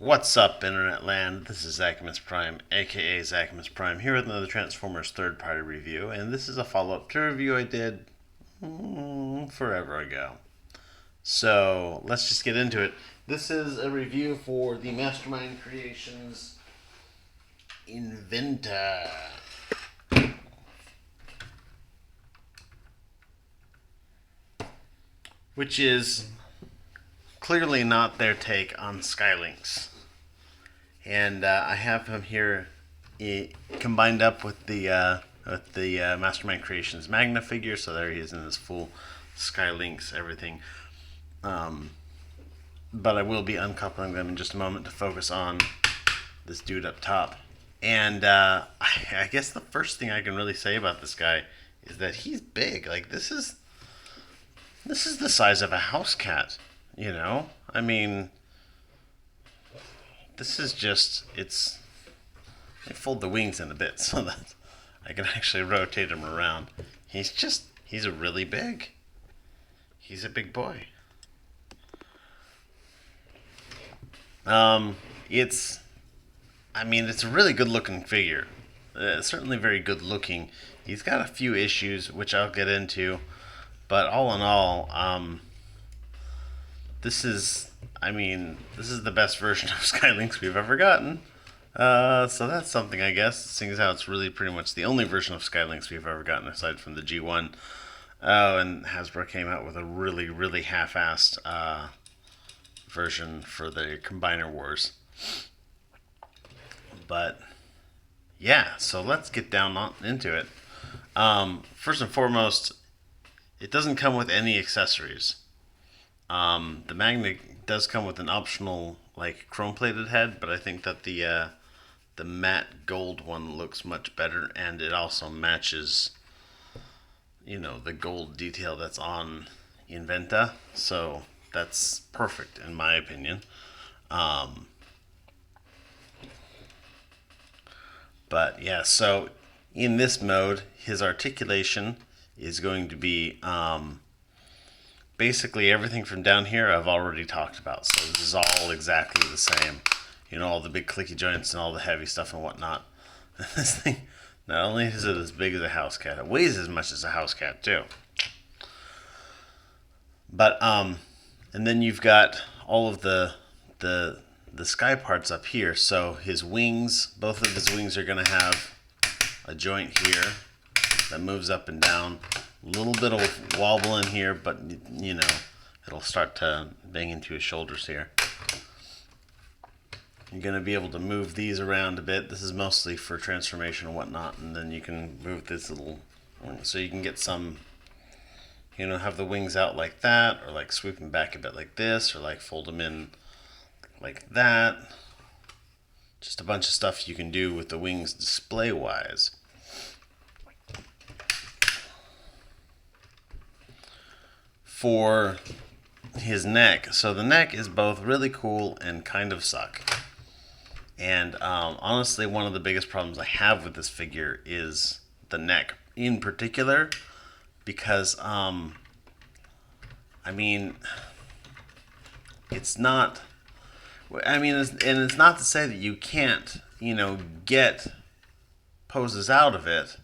What's up, Internet Land? This is Zachamus Prime, aka Zachamus Prime, here with another Transformers third party review, and this is a follow up to a review I did forever ago. So let's just get into it. This is a review for the Mastermind Creations Inventa, which is clearly not their take on Skylinks. And I have him here combined up with the Mastermind Creations Magna figure, so there he is in his full Skylinks everything. But I will be uncoupling them in just a moment to focus on this dude up top. And I guess the first thing I can really say about this guy is that he's big. Like this is the size of a house cat. You know, I mean, this is just it's. I fold the wings in a bit so that I can actually rotate him around. He's a really big. He's a big boy. It's a really good looking figure. Certainly very good looking. He's got a few issues which I'll get into, but all in all, this is the best version of Skylinks we've ever gotten. So that's something, I guess, seeing as how it's really pretty much the only version of Skylinks we've ever gotten aside from the G1. Oh, and Hasbro came out with a really, really half-assed version for the Combiner Wars. But yeah, so let's get down into it. First and foremost, it doesn't come with any accessories. The Magna does come with an optional like chrome-plated head, but I think that the matte gold one looks much better, and it also matches, the gold detail that's on Inventa. So that's perfect in my opinion. But yeah, so in this mode, his articulation is going to be basically everything from down here I've already talked about. So this is all exactly the same. All the big clicky joints and all the heavy stuff and whatnot. This thing, not only is it as big as a house cat, it weighs as much as a house cat too. But and then you've got all of the sky parts up here. So his wings, both of his wings are going to have a joint here that moves up and down. A little bit of wobble in here, but it'll start to bang into his shoulders here. You're going to be able to move these around a bit. This is mostly for transformation and whatnot, and then you can move this little, so you can get some, have the wings out like that, or like sweep them back a bit like this, or like fold them in like that. Just a bunch of stuff you can do with the wings display-wise. For his neck, so the neck is both really cool and kind of suck. And honestly, one of the biggest problems I have with this figure is the neck in particular, because it's not. It's not to say that you can't, get poses out of it,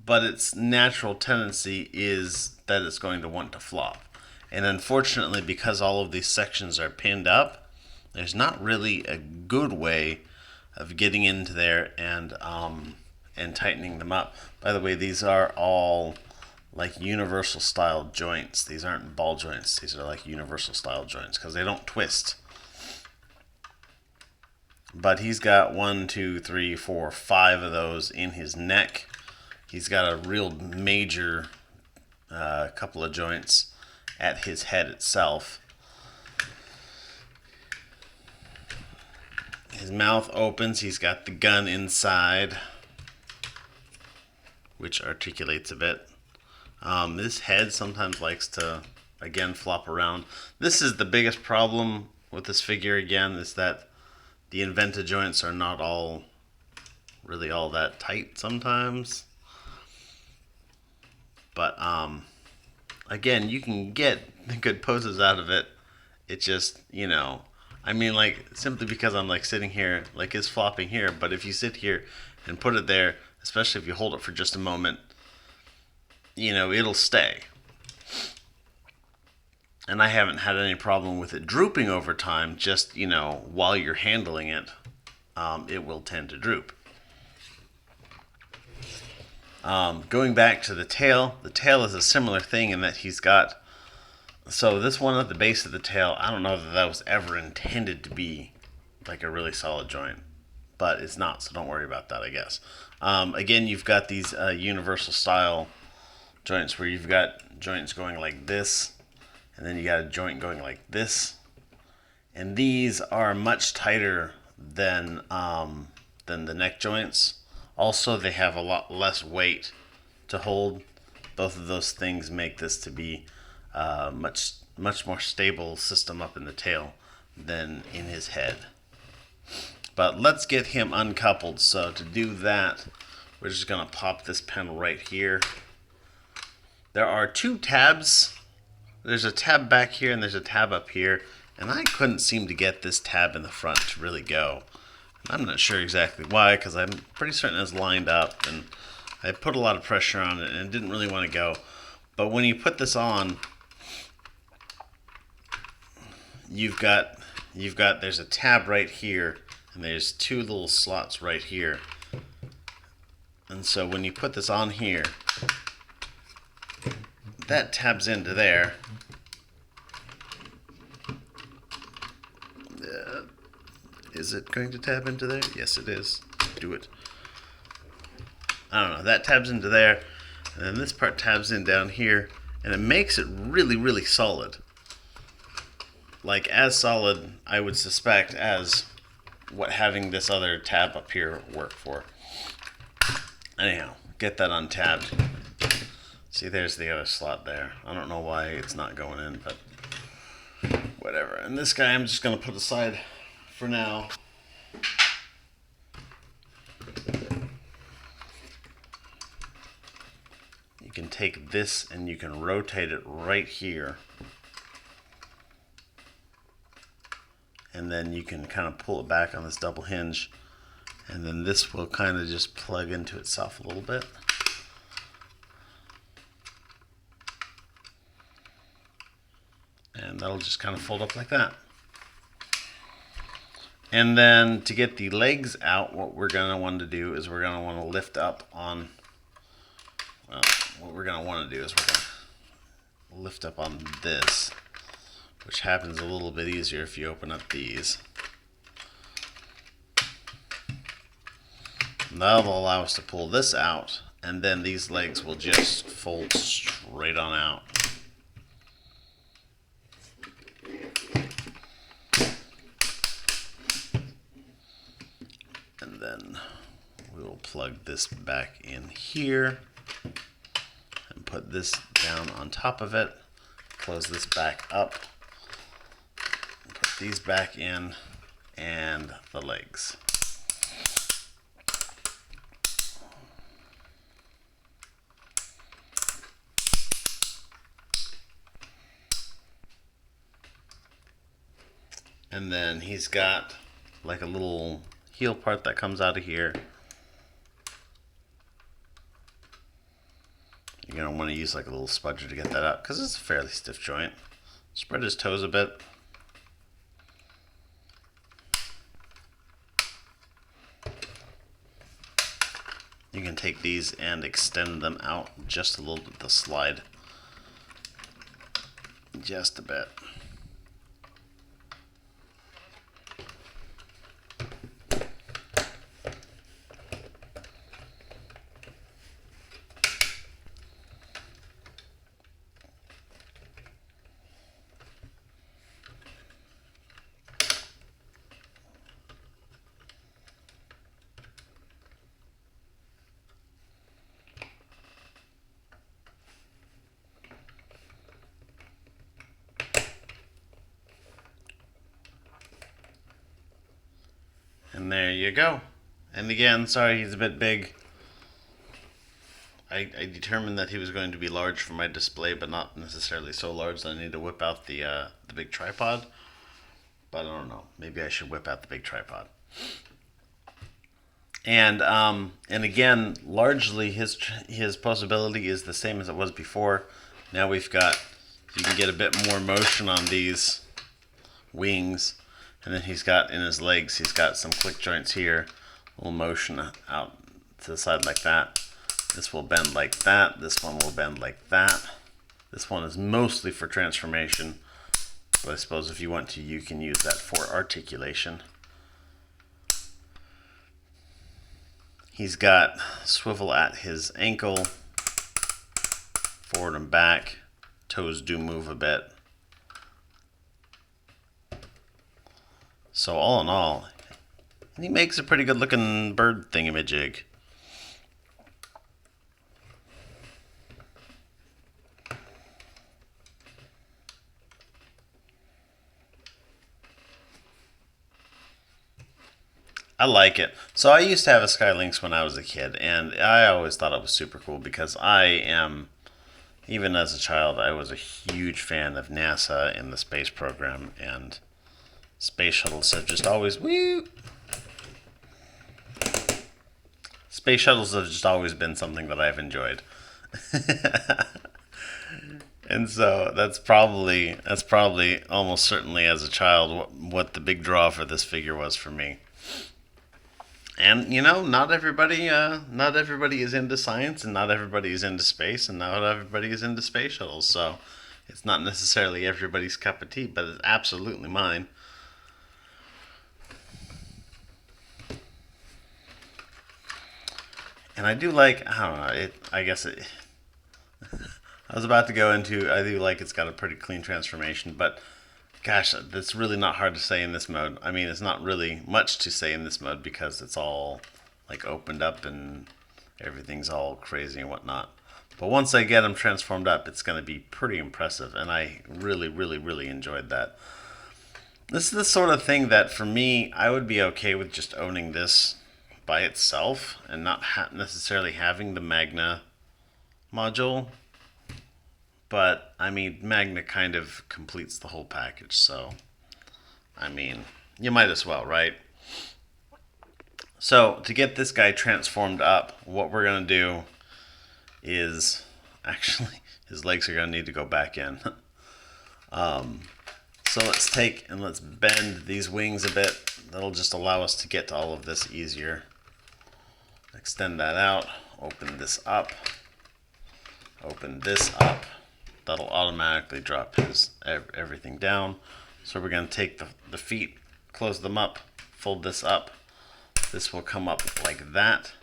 but its natural tendency is that it's going to want to flop. And unfortunately, because all of these sections are pinned up, there's not really a good way of getting into there and tightening them up. By the way, these are all like universal style joints. These aren't ball joints. These are like universal style joints because they don't twist. But he's got 1, 2, 3, 4, 5 of those in his neck. He's got a real major couple of joints at his head itself. His mouth opens. He's got the gun inside, which articulates a bit. This head sometimes likes to, again, flop around. This is the biggest problem with this figure, again, is that the Inventa joints are not all really all that tight sometimes. But again, you can get good poses out of it. It just, I mean, like, simply because I'm like sitting here, like it's flopping here. But if you sit here and put it there, especially if you hold it for just a moment, it'll stay. And I haven't had any problem with it drooping over time. Just, while you're handling it, it will tend to droop. Going back to the tail is a similar thing in that he's got. So this one at the base of the tail, I don't know that was ever intended to be like a really solid joint, but it's not. So don't worry about that, I guess. Again, you've got these universal style joints where you've got joints going like this, and then you got a joint going like this, and these are much tighter than the neck joints. Also, they have a lot less weight to hold. Both of those things make this to be much more stable system up in the tail than in his head. But let's get him uncoupled. So to do that, we're just going to pop this pen right here. There are two tabs. There's a tab back here and there's a tab up here. And I couldn't seem to get this tab in the front to really go. I'm not sure exactly why, because I'm pretty certain it's lined up. And I put a lot of pressure on it and it didn't really want to go. But when you put this on, there's a tab right here and there's two little slots right here. And so when you put this on here, that tabs into there. Is it going to tab into there? Yes, it is. Do it. I don't know. That tabs into there, and then this part tabs in down here, and it makes it really, really solid. Like as solid, I would suspect, as what having this other tab up here work for. Anyhow, get that untabbed. See, there's the other slot there. I don't know why it's not going in, but whatever. And this guy I'm just going to put aside for now. You can take this and you can rotate it right here. And then you can kind of pull it back on this double hinge. And then this will kind of just plug into itself a little bit. And that'll just kind of fold up like that. And then to get the legs out, what we're going to want to do is we're going to want to lift up on, what we're going to want to do is we're going to lift up on this, which happens a little bit easier if you open up these. And that'll allow us to pull this out, and then these legs will just fold straight on out. And then we will plug this back in here and put this down on top of it. Close this back up. Put these back in and the legs. And then he's got like a little heel part that comes out of here. You're going to want to use like a little spudger to get that out because it's a fairly stiff joint. Spread his toes a bit. You can take these and extend them out just a little bit, the slide. Just a bit. And there you go. And again, sorry he's a bit big. I determined that he was going to be large for my display, but not necessarily so large that I need to whip out the big tripod. but I don't know. Maybe I should whip out the big tripod. And again, largely his posability is the same as it was before. Now we've got, you can get a bit more motion on these wings, and then he's got in his legs, he's got some click joints here, a little motion out to the side like that. This will bend like that. This one will bend like that. This one is mostly for transformation, but I suppose if you want to, you can use that for articulation. He's got swivel at his ankle, forward and back. Toes do move a bit. So all in all, he makes a pretty good looking bird thingamajig. I like it. So I used to have a Sky Lynx when I was a kid, and I always thought it was super cool because I am, even as a child, I was a huge fan of NASA and the space program, and space shuttles have just always, woo! Space shuttles have just always been something that I've enjoyed. And so that's probably almost certainly as a child what the big draw for this figure was for me. And you know, not everybody is into science, and not everybody is into space, and not everybody is into space shuttles. So it's not necessarily everybody's cup of tea, but it's absolutely mine. And I do like, I don't know, I was about to go into, I do like it's got a pretty clean transformation, but gosh, that's really not hard to say in this mode. I mean, it's not really much to say in this mode because it's all like opened up and everything's all crazy and whatnot. But once I get them transformed up, it's going to be pretty impressive, and I really, really, really enjoyed that. This is the sort of thing that for me, I would be okay with just owning this by itself and not necessarily having the Magna module. But, I mean, Magna kind of completes the whole package, so, I mean, you might as well, right? So, to get this guy transformed up, what we're going to do is, actually, his legs are going to need to go back in. So let's take and let's bend these wings a bit. That'll just allow us to get to all of this easier. Extend that out, open this up, open this up. That'll automatically drop everything down. So we're going to take the feet, close them up, fold this up. This will come up like that.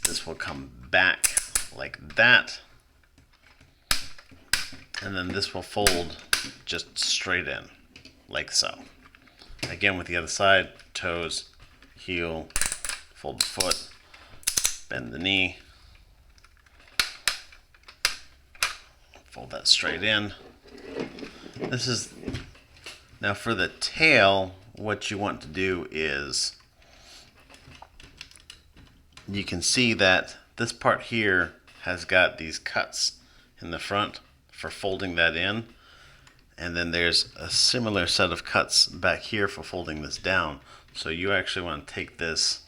This will come back like that. And then this will fold just straight in, like so. Again with the other side, toes, heel, fold the foot, bend the knee. Fold that straight in. This is, now for the tail, what you want to do is, you can see that this part here has got these cuts in the front for folding that in. And then there's a similar set of cuts back here for folding this down. So you actually want to take this,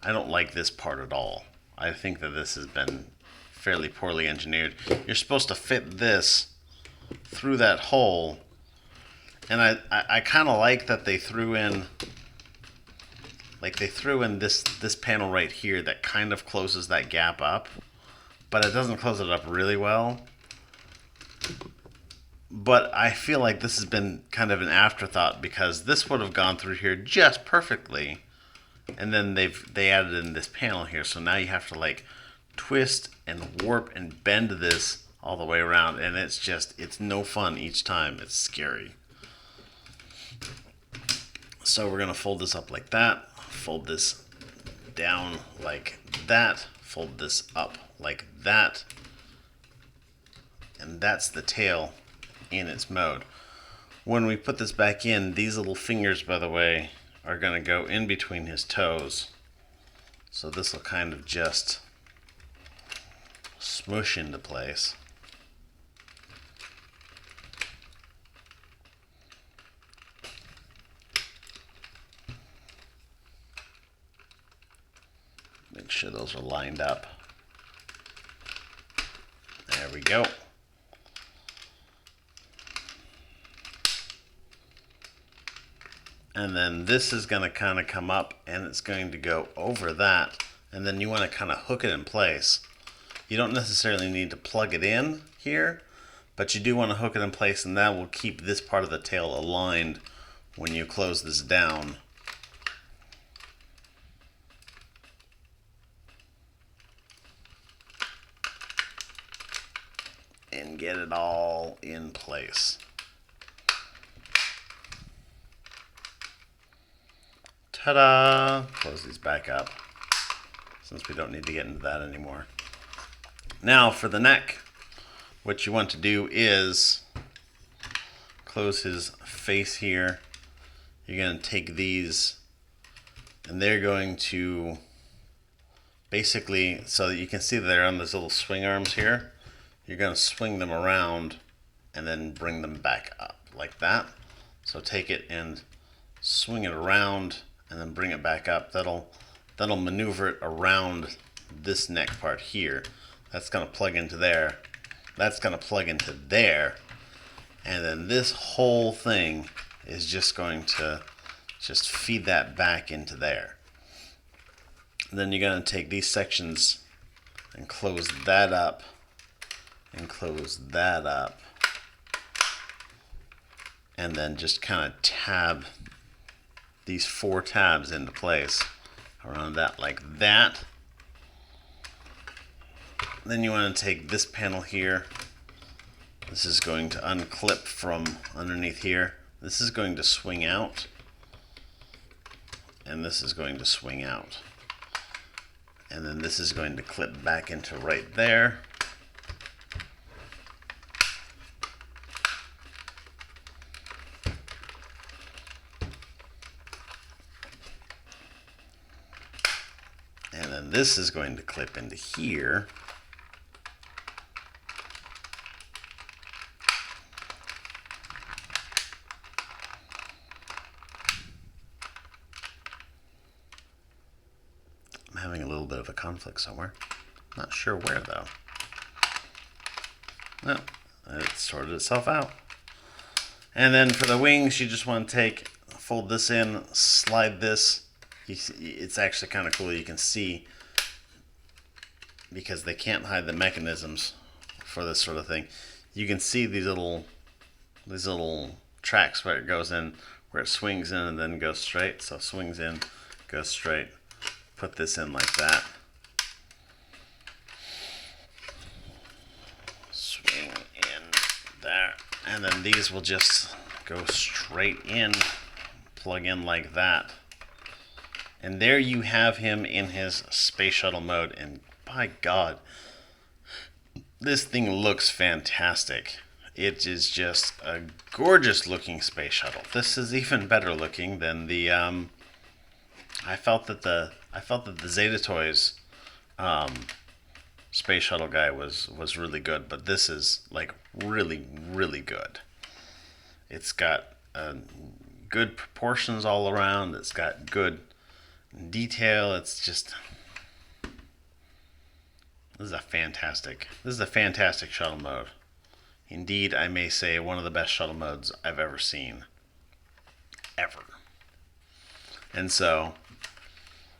I don't like this part at all. I think that this has been fairly poorly engineered. You're supposed to fit this through that hole, and I kind of like that they threw in, this panel right here that kind of closes that gap up, but it doesn't close it up really well. But I feel like this has been kind of an afterthought because this would have gone through here just perfectly. And then they added in this panel here, so now you have to like twist and warp and bend this all the way around, and it's no fun each time. It's scary. So we're gonna fold this up like that, fold this down like that, fold this up like that, and that's the tail in its mode. When we put this back in, these little fingers, by the way, are going to go in between his toes. So this will kind of just smoosh into place. sure those are lined up. There we go. And then this is going to kind of come up and it's going to go over that. And then you want to kind of hook it in place. You don't necessarily need to plug it in here, but you do want to hook it in place, and that will keep this part of the tail aligned when you close this down. And get it all in place. Ta-da! Close these back up, since we don't need to get into that anymore. Now for the neck, what you want to do is close his face here. You're going to take these, and they're going to basically, so that you can see that they're on those little swing arms here, you're going to swing them around and then bring them back up like that. So take it and swing it around and then bring it back up. That'll maneuver it around this neck part here. That's going to plug into there. That's going to plug into there. And then this whole thing is just going to just feed that back into there. And then you're going to take these sections and close that up and close that up. And then just kind of tab these 4 tabs into place around that like that. Then you want to take this panel here. This is going to unclip from underneath here. This is going to swing out. And this is going to swing out. And then this is going to clip back into right there. And then this is going to clip into here. I'm having a little bit of a conflict somewhere. Not sure where though. No, it sorted itself out. And then for the wings, you just want to fold this in, slide this. It's actually kind of cool. You can see, because they can't hide the mechanisms for this sort of thing. You can see these little tracks where it goes in, where it swings in and then goes straight. So swings in, goes straight. Put this in like that. Swing in there. And then these will just go straight in, plug in like that. And there you have him in his space shuttle mode. And by God, this thing looks fantastic. It is just a gorgeous looking space shuttle. This is even better looking than the I felt that the Zeta Toys space shuttle guy was really good, but this is like really, really good. It's got good proportions all around. It's got good detail. It's just, this is a fantastic shuttle mode. Indeed, I may say one of the best shuttle modes I've ever seen. Ever. And so,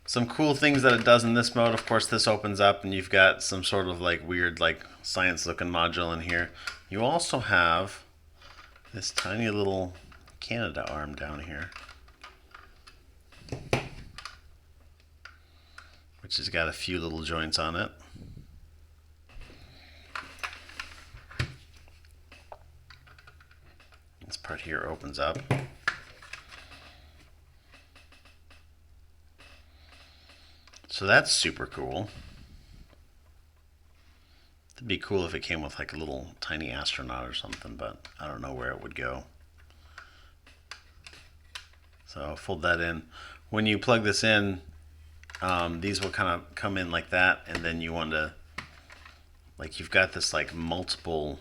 some cool things that it does in this mode. Of course, this opens up and you've got some sort of like weird like science looking module in here. You also have this tiny little Canada arm down here, which has got a few little joints on it. This part here opens up. So that's super cool. It'd be cool if it came with like a little tiny astronaut or something, but I don't know where it would go. So I'll fold that in. When you plug this in, these will kind of come in like that, and then you want to, like, you've got this like multiple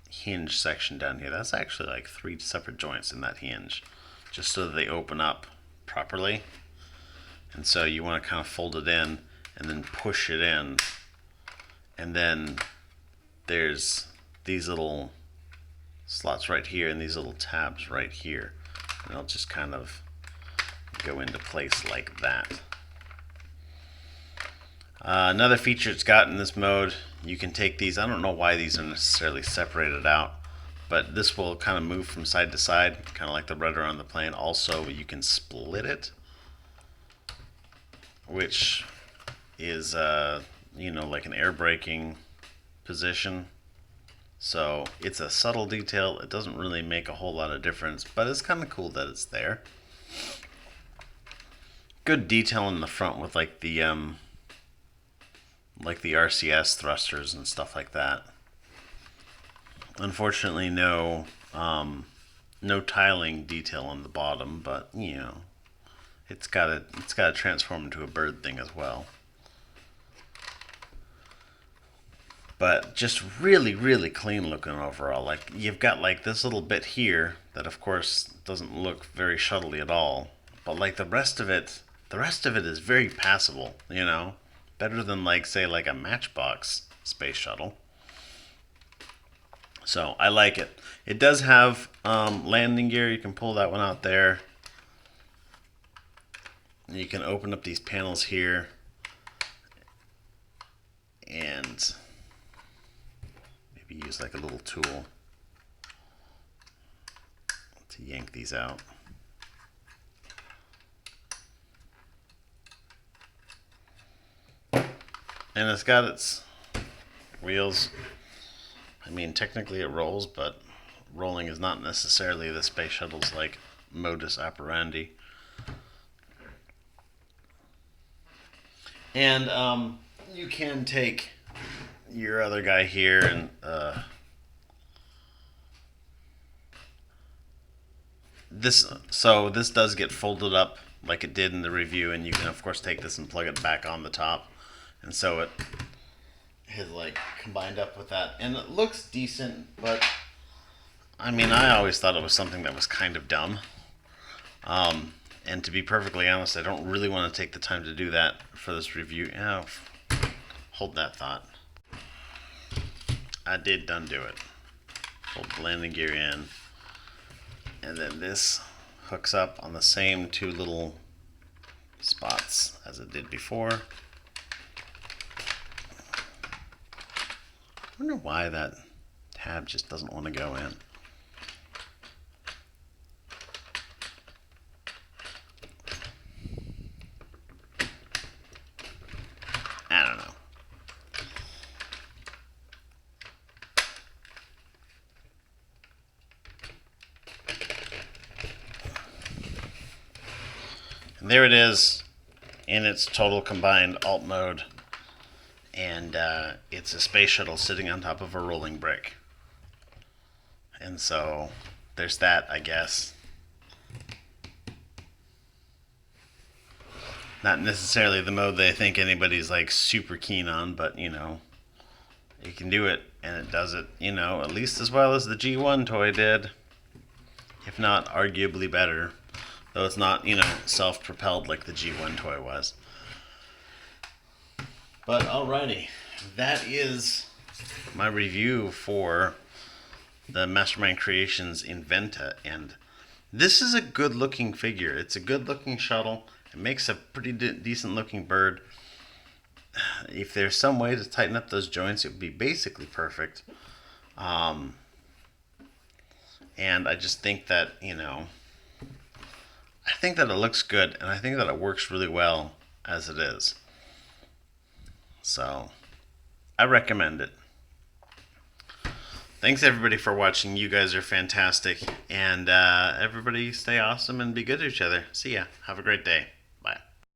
hinge section down here. That's actually like 3 separate joints in that hinge, just so that they open up properly. And so you want to kind of fold it in, and then push it in. And then there's these little slots right here and these little tabs right here. And they'll just kind of go into place like that. Another feature it's got in this mode, you can take these, I don't know why these are necessarily separated out, but this will kind of move from side to side, kind of like the rudder on the plane. Also, you can split it, which is, like an air braking position. So it's a subtle detail. It doesn't really make a whole lot of difference, but it's kind of cool that it's there. Good detail in the front with like the RCS thrusters and stuff like that. Unfortunately, no tiling detail on the bottom, but it's got to transform into a bird thing as well. But just really, really clean looking overall. Like, you've got like this little bit here that of course doesn't look very shuttle-y at all, but like the rest of it is very passable, better than say a Matchbox space shuttle. So I like it. It does have landing gear. You can pull that one out there. You can open up these panels here and maybe use like a little tool to yank these out. And it's got its wheels. I mean, technically it rolls, but rolling is not necessarily the space shuttle's like modus operandi. And you can take your other guy here and this does get folded up like it did in the review, and you can of course take this and plug it back on the top, and so it has like combined up with that, and it looks decent. But I mean, I always thought it was something that was kind of dumb. And to be perfectly honest, I don't really want to take the time to do that for this review. Hold that thought. I did done do it. Hold the landing gear in, and then this hooks up on the same two little spots as it did before. I wonder why that tab just doesn't want to go in. I don't know. And there it is in its total combined alt mode. And it's a space shuttle sitting on top of a rolling brick. And so there's that, I guess. Not necessarily the mode that I think anybody's like super keen on, but you can do it, and it does it, at least as well as the G1 toy did, if not arguably better, though it's not, self-propelled like the G1 toy was. But alrighty, that is my review for the Mastermind Creations Inventa, and this is a good looking figure. It's a good looking shuttle. It makes a pretty decent looking bird. If there's some way to tighten up those joints, it would be basically perfect. And I just think that, I think that it looks good, and I think that it works really well as it is. So I recommend it. Thanks everybody for watching. You guys are fantastic. And everybody stay awesome and be good to each other. See ya. Have a great day.